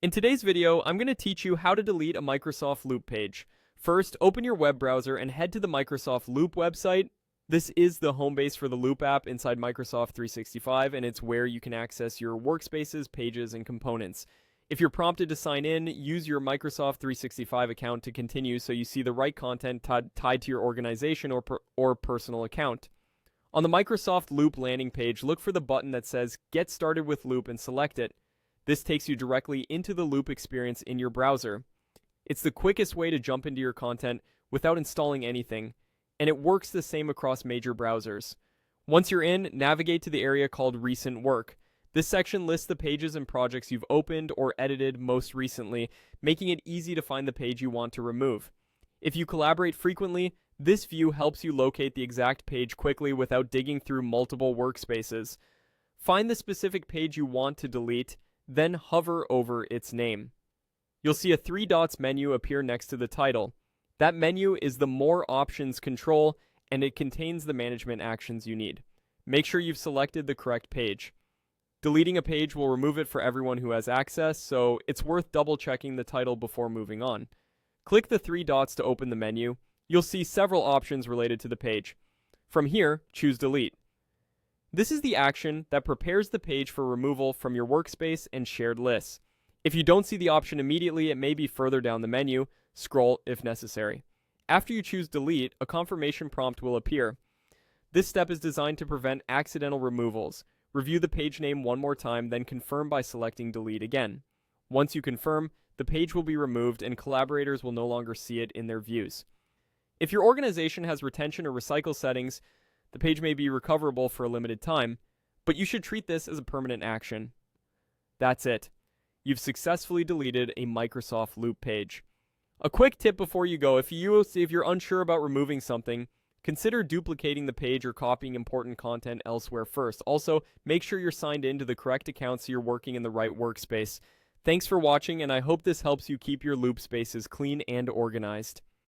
In today's video, I'm going to teach you how to delete a Microsoft Loop page. First, open your web browser and head to the Microsoft Loop website. This is the home base for the Loop app inside Microsoft 365, and it's where you can access your workspaces, pages, and components. If you're prompted to sign in, use your Microsoft 365 account to continue so you see the right content tied to your organization or personal account. On the Microsoft Loop landing page, look for the button that says Get Started with Loop and select it. This takes you directly into the Loop experience in your browser. It's the quickest way to jump into your content without installing anything, and it works the same across major browsers. Once you're in, navigate to the area called Recent Work. This section lists the pages and projects you've opened or edited most recently, making it easy to find the page you want to remove. If you collaborate frequently, this view helps you locate the exact page quickly without digging through multiple workspaces. Find the specific page you want to delete, then hover over its name. You'll see a 3 dots menu appear next to the title. That menu is the More Options control, and it contains the management actions you need. Make sure you've selected the correct page. Deleting a page will remove it for everyone who has access, so it's worth double checking the title before moving on. Click the 3 dots to open the menu. You'll see several options related to the page. From here, choose Delete. This is the action that prepares the page for removal from your workspace and shared lists. If you don't see the option immediately, it may be further down the menu. Scroll if necessary. After you choose Delete, a confirmation prompt will appear. This step is designed to prevent accidental removals. Review the page name one more time, then confirm by selecting Delete again. Once you confirm, the page will be removed and collaborators will no longer see it in their views. If your organization has retention or recycle settings, the page may be recoverable for a limited time, but you should treat this as a permanent action. That's it. You've successfully deleted a Microsoft Loop page. A quick tip before you go, if you're unsure about removing something, consider duplicating the page or copying important content elsewhere first. Also, make sure you're signed in to the correct account so you're working in the right workspace. Thanks for watching, and I hope this helps you keep your Loop spaces clean and organized.